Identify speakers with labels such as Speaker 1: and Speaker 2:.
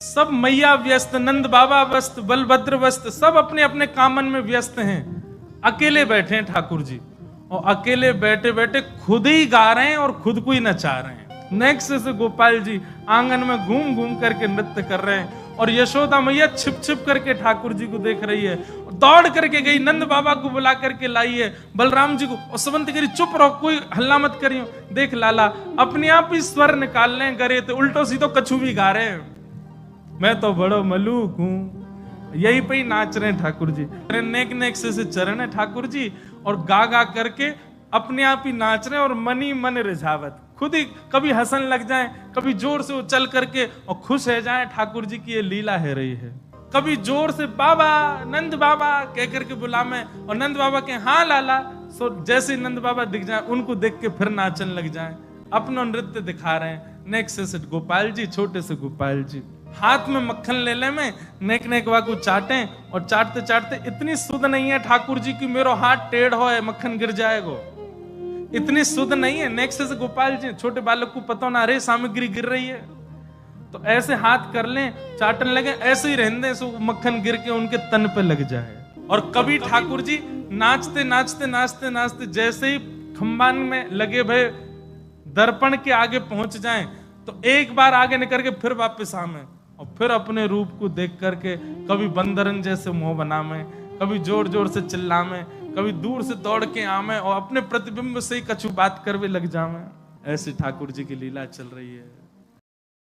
Speaker 1: सब मैया व्यस्त, नंद बाबा व्यस्त, बलभद्र व्यस्त, सब अपने अपने कामन में व्यस्त हैं। अकेले बैठे हैं ठाकुर जी, और अकेले बैठे बैठे खुद ही गा रहे हैं और खुद को ही नचा रहे हैं। नेक्स्ट से गोपाल जी आंगन में घूम घूम करके नृत्य कर रहे हैं, और यशोदा मैया छिप छिप करके ठाकुर जी को देख रही है। दौड़ करके गई, नंद बाबा को बुला करके लाई है, बलराम जी को, और सुमंत करी चुप रहो, कोई हल्ला मत करियो। देख लाला अपने आप ही स्वर निकाल रहे हैं, गरे थे उल्टो सीधो कछु भी गा रहे हैं। मैं तो बड़ो मलूक हूं, यही पे ही नाच रहे हैं ठाकुर जी। नेक नेक से चरण है ठाकुर जी, और गा गा करके अपने आप ही नाच रहे हैं, और मन ही मन रिझावत, खुद ही कभी हंसन लग जाए, कभी जोर से उछल करके और खुश हो जाए ठाकुर जी की ये लीला है रही है। कभी जोर से बाबा, नंद बाबा कह करके बुलावे, और नंद बाबा के हाँ लाला, सो जैसे नंद बाबा दिख जाए उनको देख के फिर नाचन लग जाए, अपना नृत्य दिखा रहे हैं। नेक्स्ट से गोपाल जी, छोटे से गोपाल जी हाथ में मक्खन ले ले में नेक नेक को चाटे, और चाटते चाटते इतनी सुध नहीं है ठाकुर जी की मेरो हाथ टेढ़ हो है मक्खन गिर जाएगा, इतनी सुध नहीं है। नेक्स्ट से गोपाल जी, छोटे बालक को पता ना रे सामग्री गिर रही है, तो ऐसे हाथ कर लें, चाटने लगे, ऐसे ही रहने सो मक्खन गिर के उनके तन पे लग जाए। और कभी ठाकुर जी नाचते नाचते नाचते नाचते जैसे ही खंबान में लगे भय दर्पण के आगे पहुंच जाएं, तो एक बार आगे निकल के फिर वापस आवे, और फिर अपने रूप को देख करके कभी बंदरन जैसे मुंह बनावे, कभी जोर जोर से चिल्लावे, कभी दूर से दौड़ के आवे, और अपने प्रतिबिंब से ही कछु बात करवे लग जावे। ऐसे ठाकुर जी की लीला चल रही है।